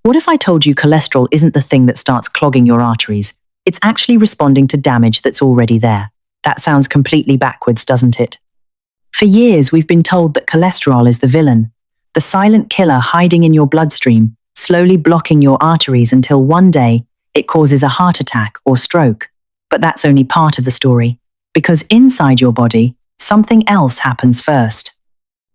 What if I told you cholesterol isn't the thing that starts clogging your arteries? It's actually responding to damage that's already there. That sounds completely backwards, doesn't it? For years, we've been told that cholesterol is the villain, the silent killer hiding in your bloodstream, slowly blocking your arteries until one day it causes a heart attack or stroke. But that's only part of the story, because inside your body, something else happens first.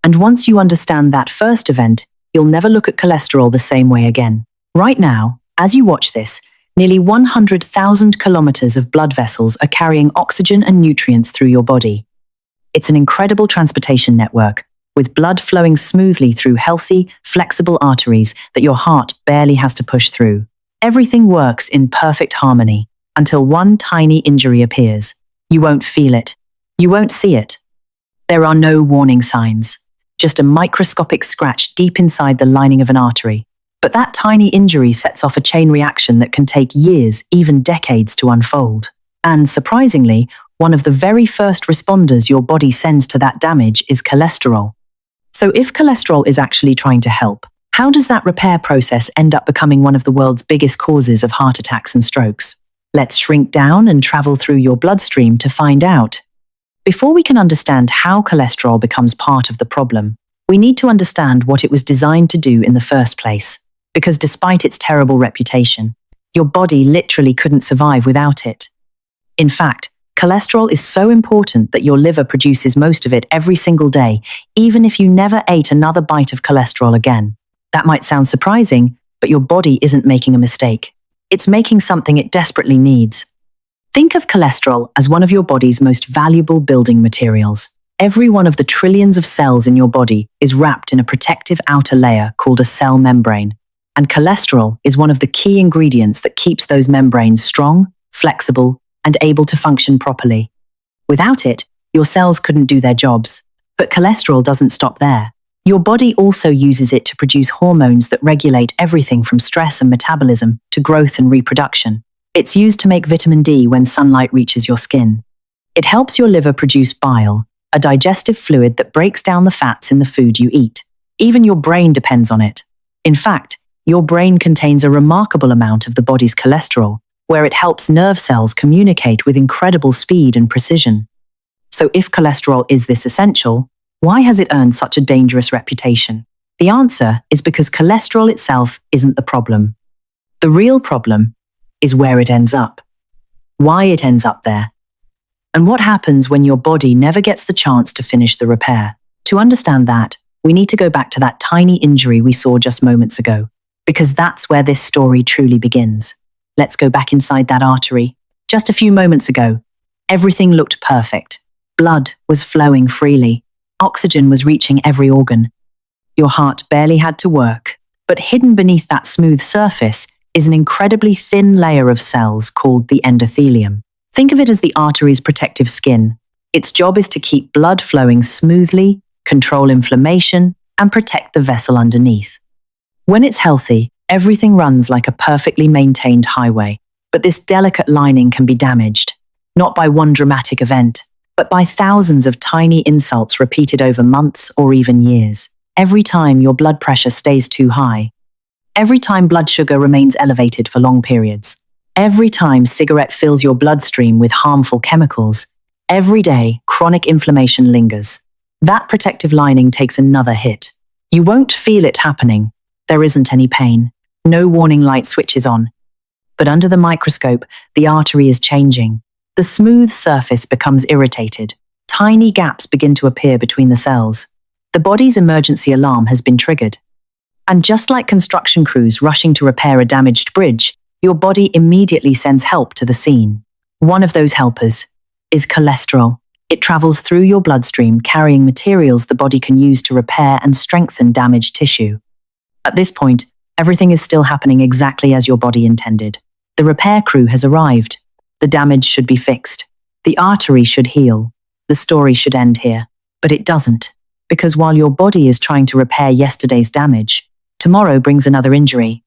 And once you understand that first event, you'll never look at cholesterol the same way again. Right now, as you watch this, nearly 100,000 kilometers of blood vessels are carrying oxygen and nutrients through your body. It's an incredible transportation network, with blood flowing smoothly through healthy, flexible arteries that your heart barely has to push through. Everything works in perfect harmony until one tiny injury appears. You won't feel it. You won't see it. There are no warning signs, just a microscopic scratch deep inside the lining of an artery. But that tiny injury sets off a chain reaction that can take years, even decades, to unfold. And surprisingly, one of the very first responders your body sends to that damage is cholesterol. So if cholesterol is actually trying to help, how does that repair process end up becoming one of the world's biggest causes of heart attacks and strokes? Let's shrink down and travel through your bloodstream to find out. Before we can understand how cholesterol becomes part of the problem, we need to understand what it was designed to do in the first place. Because despite its terrible reputation, your body literally couldn't survive without it. In fact, cholesterol is so important that your liver produces most of it every single day, even if you never ate another bite of cholesterol again. That might sound surprising, but your body isn't making a mistake. It's making something it desperately needs. Think of cholesterol as one of your body's most valuable building materials. Every one of the trillions of cells in your body is wrapped in a protective outer layer called a cell membrane. And cholesterol is one of the key ingredients that keeps those membranes strong, flexible, and able to function properly. Without it, your cells couldn't do their jobs. But cholesterol doesn't stop there. Your body also uses it to produce hormones that regulate everything from stress and metabolism to growth and reproduction. It's used to make vitamin D when sunlight reaches your skin. It helps your liver produce bile, a digestive fluid that breaks down the fats in the food you eat. Even your brain depends on it. In fact, your brain contains a remarkable amount of the body's cholesterol, where it helps nerve cells communicate with incredible speed and precision. So if cholesterol is this essential, why has it earned such a dangerous reputation? The answer is because cholesterol itself isn't the problem. The real problem is where it ends up, why it ends up there, and what happens when your body never gets the chance to finish the repair. To understand that, we need to go back to that tiny injury we saw just moments ago, because that's where this story truly begins. Let's go back inside that artery. Just a few moments ago, everything looked perfect. Blood was flowing freely. Oxygen was reaching every organ. Your heart barely had to work, but hidden beneath that smooth surface is an incredibly thin layer of cells called the endothelium. Think of it as the artery's protective skin. Its job is to keep blood flowing smoothly, control inflammation, and protect the vessel underneath. When it's healthy, everything runs like a perfectly maintained highway. But this delicate lining can be damaged, not by one dramatic event, but by thousands of tiny insults repeated over months or even years. Every time your blood pressure stays too high, every time blood sugar remains elevated for long periods, every time cigarette fills your bloodstream with harmful chemicals, every day chronic inflammation lingers. That protective lining takes another hit. You won't feel it happening. There isn't any pain. No warning light switches on. But under the microscope, the artery is changing. The smooth surface becomes irritated. Tiny gaps begin to appear between the cells. The body's emergency alarm has been triggered. And just like construction crews rushing to repair a damaged bridge, your body immediately sends help to the scene. One of those helpers is cholesterol. It travels through your bloodstream, carrying materials the body can use to repair and strengthen damaged tissue. At this point, everything is still happening exactly as your body intended. The repair crew has arrived. The damage should be fixed. The artery should heal. The story should end here. But it doesn't, because while your body is trying to repair yesterday's damage, tomorrow brings another injury.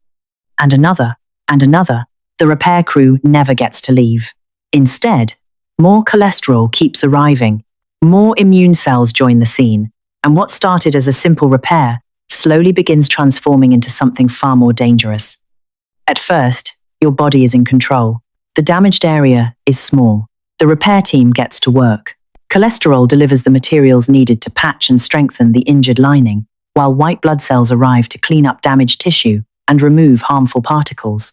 And another, and another. The repair crew never gets to leave. Instead, more cholesterol keeps arriving. More immune cells join the scene. And what started as a simple repair slowly begins transforming into something far more dangerous. At first, your body is in control. The damaged area is small. The repair team gets to work. Cholesterol delivers the materials needed to patch and strengthen the injured lining, while white blood cells arrive to clean up damaged tissue and remove harmful particles.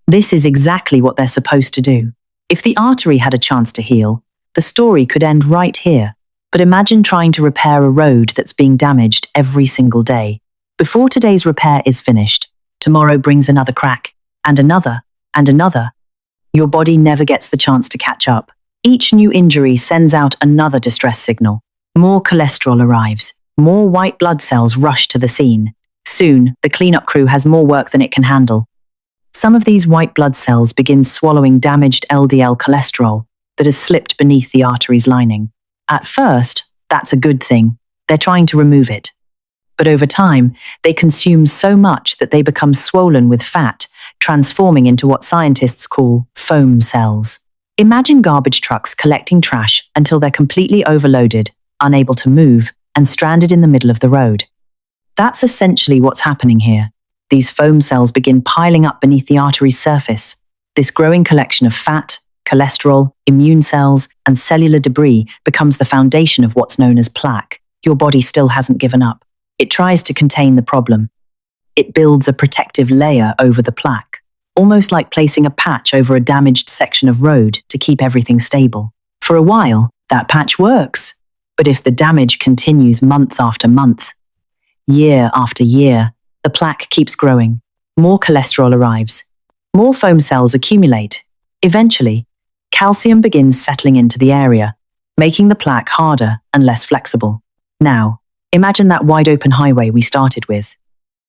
This is exactly what they're supposed to do. If the artery had a chance to heal, the story could end right here. But imagine trying to repair a road that's being damaged every single day. Before today's repair is finished, tomorrow brings another crack, and another, and another. Your body never gets the chance to catch up. Each new injury sends out another distress signal. More cholesterol arrives. More white blood cells rush to the scene. Soon, the cleanup crew has more work than it can handle. Some of these white blood cells begin swallowing damaged LDL cholesterol that has slipped beneath the artery's lining. At first, that's a good thing. They're trying to remove it. But over time, they consume so much that they become swollen with fat, transforming into what scientists call foam cells. Imagine garbage trucks collecting trash until they're completely overloaded, unable to move, and stranded in the middle of the road. That's essentially what's happening here. These foam cells begin piling up beneath the artery's surface. This growing collection of fat, cholesterol, immune cells, and cellular debris becomes the foundation of what's known as plaque. Your body still hasn't given up. It tries to contain the problem. It builds a protective layer over the plaque, almost like placing a patch over a damaged section of road to keep everything stable. For a while, that patch works. But if the damage continues month after month, year after year, the plaque keeps growing. More cholesterol arrives. More foam cells accumulate. Eventually, calcium begins settling into the area, making the plaque harder and less flexible. Now, imagine that wide-open highway we started with.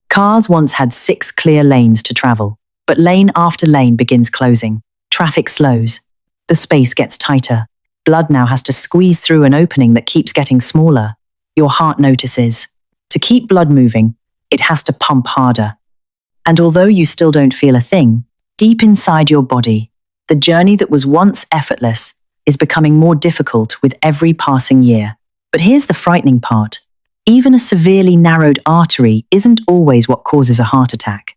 Cars once had 6 clear lanes to travel, but lane after lane begins closing. Traffic slows. The space gets tighter. Blood now has to squeeze through an opening that keeps getting smaller. Your heart notices. To keep blood moving, it has to pump harder. And although you still don't feel a thing, deep inside your body, the journey that was once effortless is becoming more difficult with every passing year. But here's the frightening part. Even a severely narrowed artery isn't always what causes a heart attack.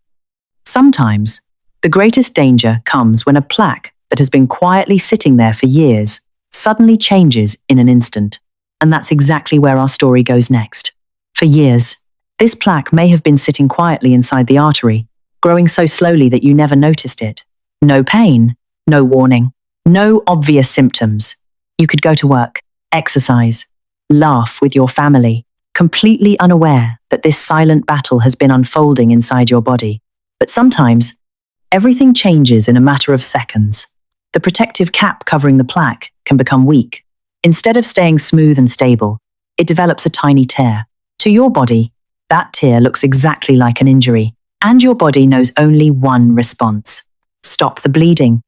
Sometimes, the greatest danger comes when a plaque that has been quietly sitting there for years suddenly changes in an instant. And that's exactly where our story goes next. For years, this plaque may have been sitting quietly inside the artery, growing so slowly that you never noticed it. No pain, no warning, no obvious symptoms. You could go to work, exercise, laugh with your family, completely unaware that this silent battle has been unfolding inside your body. But sometimes, everything changes in a matter of seconds. The protective cap covering the plaque can become weak. Instead of staying smooth and stable, it develops a tiny tear. To your body, that tear looks exactly like an injury, and your body knows only one response: stop the bleeding.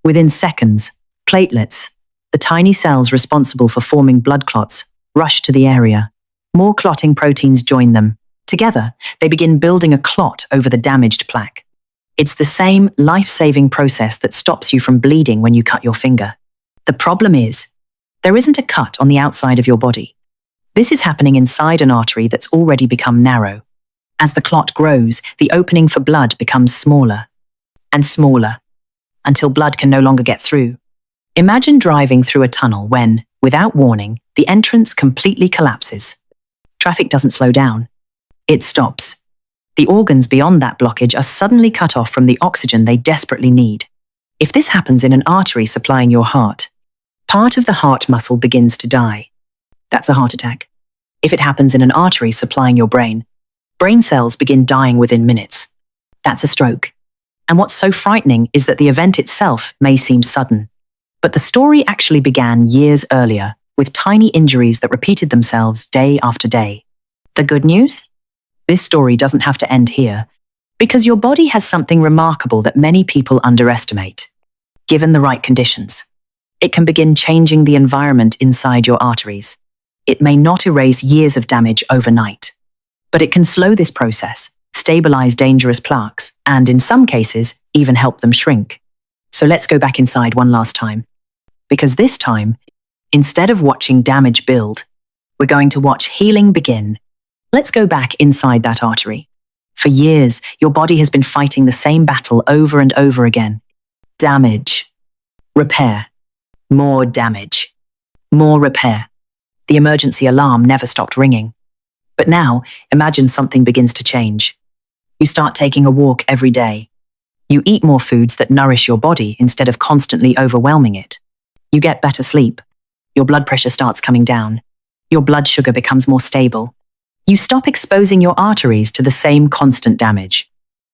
Within seconds, platelets, the tiny cells responsible for forming blood clots, rush to the area. More clotting proteins join them. Together, they begin building a clot over the damaged plaque. It's the same life-saving process that stops you from bleeding when you cut your finger. The problem is, there isn't a cut on the outside of your body. This is happening inside an artery that's already become narrow. As the clot grows, the opening for blood becomes smaller and smaller until blood can no longer get through. Imagine driving through a tunnel when, without warning, the entrance completely collapses. Traffic doesn't slow down. It stops. The organs beyond that blockage are suddenly cut off from the oxygen they desperately need. If this happens in an artery supplying your heart, part of the heart muscle begins to die. That's a heart attack. If it happens in an artery supplying your brain cells begin dying within minutes. That's a stroke. And what's so frightening is that the event itself may seem sudden. But the story actually began years earlier, with tiny injuries that repeated themselves day after day. The good news? This story doesn't have to end here, because your body has something remarkable that many people underestimate. Given the right conditions, it can begin changing the environment inside your arteries. It may not erase years of damage overnight, but it can slow this process, stabilize dangerous plaques, and in some cases, even help them shrink. So let's go back inside one last time. Because this time, instead of watching damage build, we're going to watch healing begin. Let's go back inside that artery. For years, your body has been fighting the same battle over and over again. Damage. Repair. More damage. More repair. The emergency alarm never stopped ringing. But now, imagine something begins to change. You start taking a walk every day. You eat more foods that nourish your body instead of constantly overwhelming it. You get better sleep. Your blood pressure starts coming down. Your blood sugar becomes more stable. You stop exposing your arteries to the same constant damage.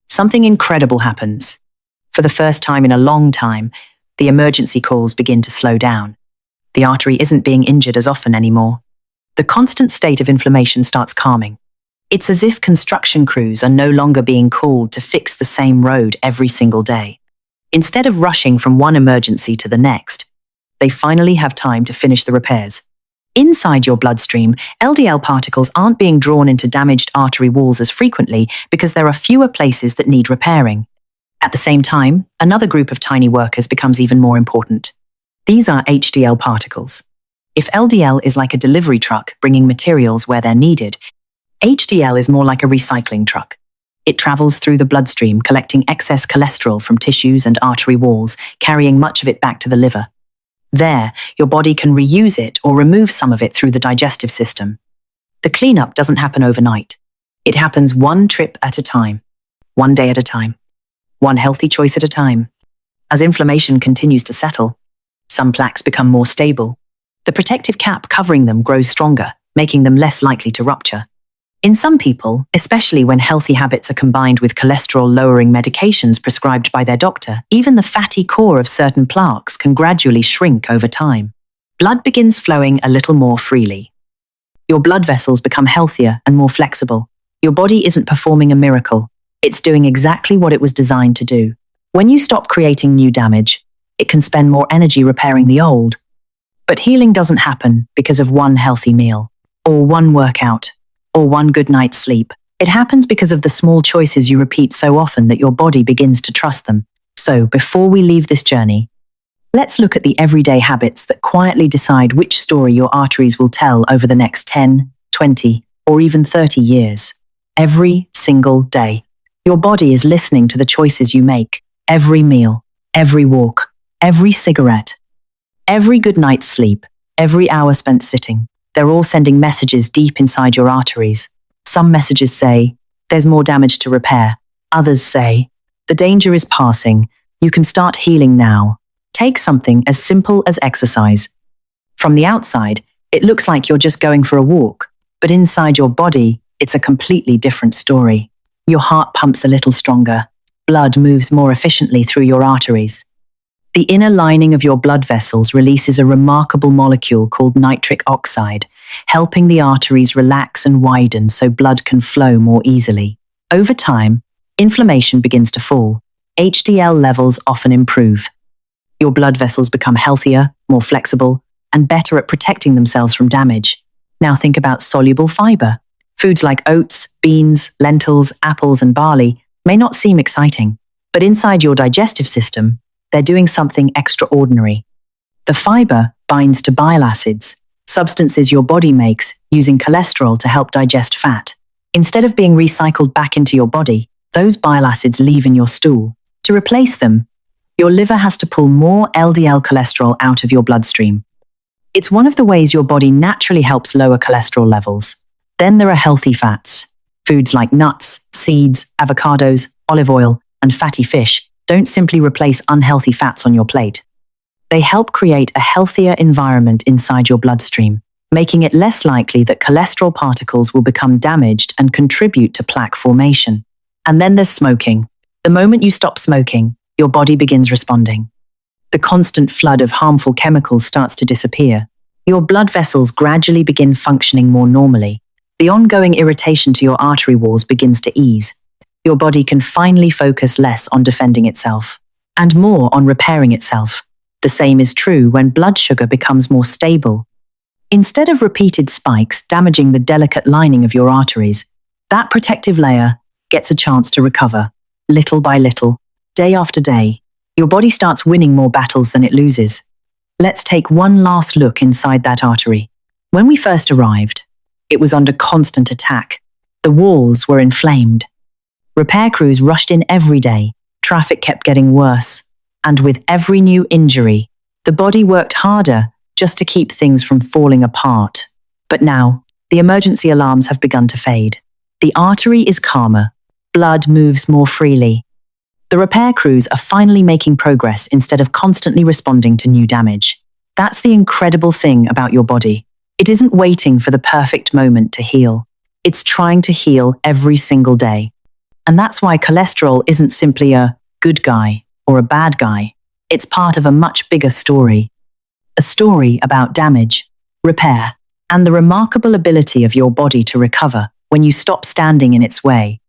Something incredible happens. For the first time in a long time, the emergency calls begin to slow down. The artery isn't being injured as often anymore. The constant state of inflammation starts calming. It's as if construction crews are no longer being called to fix the same road every single day. Instead of rushing from one emergency to the next, they finally have time to finish the repairs. Inside your bloodstream, LDL particles aren't being drawn into damaged artery walls as frequently because there are fewer places that need repairing. At the same time, another group of tiny workers becomes even more important. These are HDL particles. If LDL is like a delivery truck bringing materials where they're needed, HDL is more like a recycling truck. It travels through the bloodstream, collecting excess cholesterol from tissues and artery walls, carrying much of it back to the liver. There, your body can reuse it or remove some of it through the digestive system. The cleanup doesn't happen overnight. It happens one trip at a time, one day at a time, one healthy choice at a time. As inflammation continues to settle, some plaques become more stable. The protective cap covering them grows stronger, making them less likely to rupture. In some people, especially when healthy habits are combined with cholesterol-lowering medications prescribed by their doctor, even the fatty core of certain plaques can gradually shrink over time. Blood begins flowing a little more freely. Your blood vessels become healthier and more flexible. Your body isn't performing a miracle. It's doing exactly what it was designed to do. When you stop creating new damage, it can spend more energy repairing the old. But healing doesn't happen because of one healthy meal, or one workout, or one good night's sleep. It happens because of the small choices you repeat so often that your body begins to trust them. So, before we leave this journey, let's look at the everyday habits that quietly decide which story your arteries will tell over the next 10, 20, or even 30 years. Every single day, your body is listening to the choices you make. Every meal, every walk, every cigarette, every good night's sleep, every hour spent sitting. They're all sending messages deep inside your arteries. Some messages say, there's more damage to repair. Others say, the danger is passing. You can start healing now. Take something as simple as exercise. From the outside, it looks like you're just going for a walk, but inside your body, it's a completely different story. Your heart pumps a little stronger. Blood moves more efficiently through your arteries. The inner lining of your blood vessels releases a remarkable molecule called nitric oxide, helping the arteries relax and widen so blood can flow more easily. Over time, inflammation begins to fall. HDL levels often improve. Your blood vessels become healthier, more flexible, and better at protecting themselves from damage. Now think about soluble fiber. Foods like oats, beans, lentils, apples, and barley may not seem exciting, but inside your digestive system, they're doing something extraordinary. The fiber binds to bile acids, substances your body makes using cholesterol to help digest fat. Instead of being recycled back into your body, those bile acids leave in your stool. To replace them, your liver has to pull more LDL cholesterol out of your bloodstream. It's one of the ways your body naturally helps lower cholesterol levels. Then there are healthy fats. Foods like nuts, seeds, avocados, olive oil, and fatty fish don't simply replace unhealthy fats on your plate. They help create a healthier environment inside your bloodstream, making it less likely that cholesterol particles will become damaged and contribute to plaque formation. And then there's smoking. The moment you stop smoking, your body begins responding. The constant flood of harmful chemicals starts to disappear. Your blood vessels gradually begin functioning more normally. The ongoing irritation to your artery walls begins to ease. Your body can finally focus less on defending itself and more on repairing itself. The same is true when blood sugar becomes more stable. Instead of repeated spikes damaging the delicate lining of your arteries, that protective layer gets a chance to recover. Little by little, day after day, your body starts winning more battles than it loses. Let's take one last look inside that artery. When we first arrived, it was under constant attack. The walls were inflamed. Repair crews rushed in every day. Traffic kept getting worse. And with every new injury, the body worked harder just to keep things from falling apart. But now, the emergency alarms have begun to fade. The artery is calmer. Blood moves more freely. The repair crews are finally making progress instead of constantly responding to new damage. That's the incredible thing about your body. It isn't waiting for the perfect moment to heal. It's trying to heal every single day. And that's why cholesterol isn't simply a good guy or a bad guy. It's part of a much bigger story. A story about damage, repair, and the remarkable ability of your body to recover when you stop standing in its way.